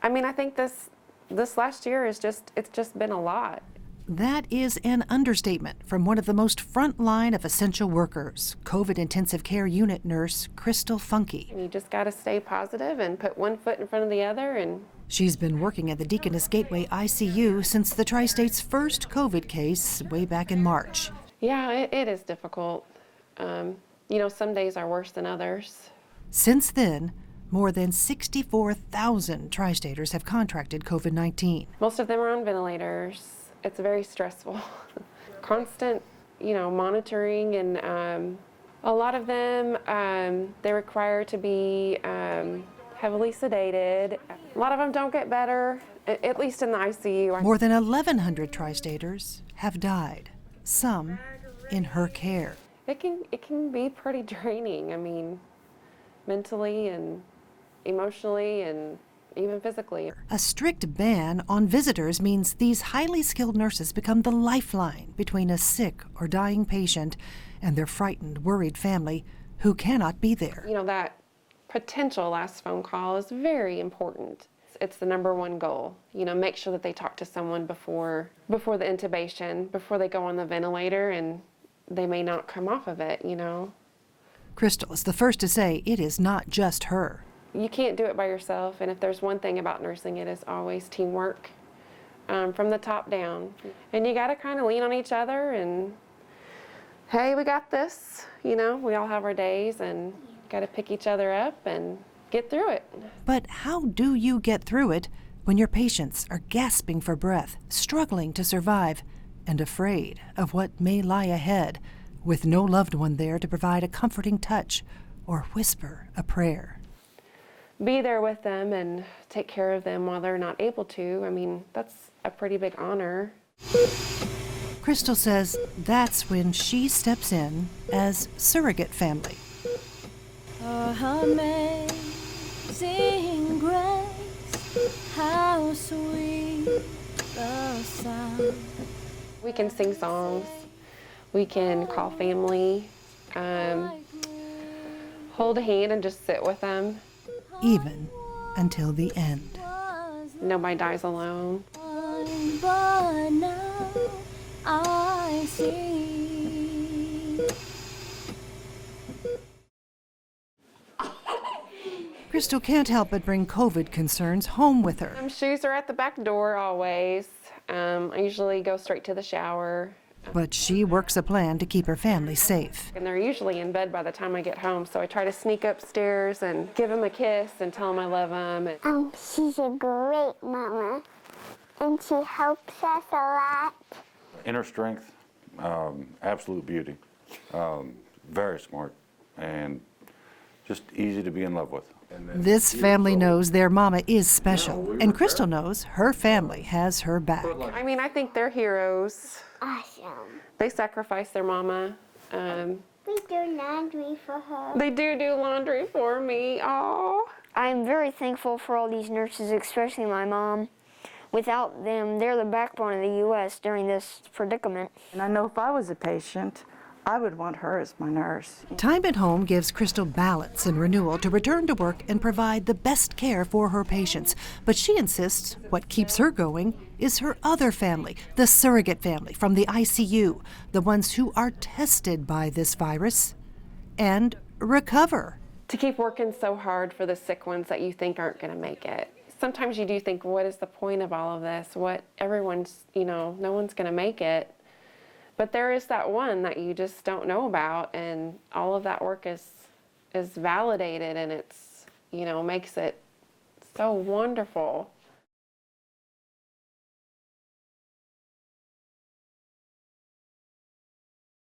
I mean, I think this last year it's just been a lot. That is an understatement from one of the most frontline of essential workers, COVID intensive care unit nurse Crystal Funke. You just got to stay positive and put one foot in front of the other. And she's been working at the Deaconess Gateway ICU since the Tri-State's first COVID case way back in March. Yeah, it is difficult. Some days are worse than others. Since then, more than 64,000 Tri-Staters have contracted COVID-19. Most of them are on ventilators. It's very stressful. Constant, monitoring, and a lot of them, they're required to be heavily sedated. A lot of them don't get better, at least in the ICU. More than 1,100 Tri-Staters have died, some in her care. It can be pretty draining. I mean, mentally and emotionally and even physically. A strict ban on visitors means these highly skilled nurses become the lifeline between a sick or dying patient and their frightened, worried family who cannot be there. That potential last phone call is very important. It's the number one goal. Make sure that they talk to someone before the intubation, before they go on the ventilator, and they may not come off of it, Crystal is the first to say it is not just her. You can't do it by yourself, and if there's one thing about nursing, it is always teamwork from the top down. And you got to kind of lean on each other and, hey, we got this. We all have our days, and got to pick each other up and get through it. But how do you get through it when your patients are gasping for breath, struggling to survive, and afraid of what may lie ahead, with no loved one there to provide a comforting touch or whisper a prayer? Be there with them and take care of them while they're not able to. I mean, that's a pretty big honor. Crystal says that's when she steps in as surrogate family. Amazing grace, how sweet the sound. We can sing songs. We can call family, hold a hand and just sit with them. Even until the end. Nobody dies alone. But now I see. Crystal can't help but bring COVID concerns home with her. Shoes are at the back door always. I usually go straight to the shower. But she works a plan to keep her family safe. And they're usually in bed by the time I get home, so I try to sneak upstairs and give them a kiss and tell them I love them. She's a great mama, and she helps us a lot. Inner strength, absolute beauty, very smart, and just easy to be in love with. This family knows their mama is special, and Crystal knows her family has her back. I mean, I think they're heroes. Awesome. They sacrifice their mama. We do laundry for her. They do laundry for me. Oh. I'm very thankful for all these nurses, especially my mom. Without them, they're the backbone of the U.S. during this predicament. And I know if I was a patient, I would want her as my nurse. Time at home gives Crystal balance and renewal to return to work and provide the best care for her patients. But she insists what keeps her going is her other family, the surrogate family from the ICU, the ones who are tested by this virus and recover. To keep working so hard for the sick ones that you think aren't going to make it. Sometimes you do think, what is the point of all of this? Everyone's, no one's going to make it. But there is that one that you just don't know about, and all of that work is validated, and it's, makes it so wonderful.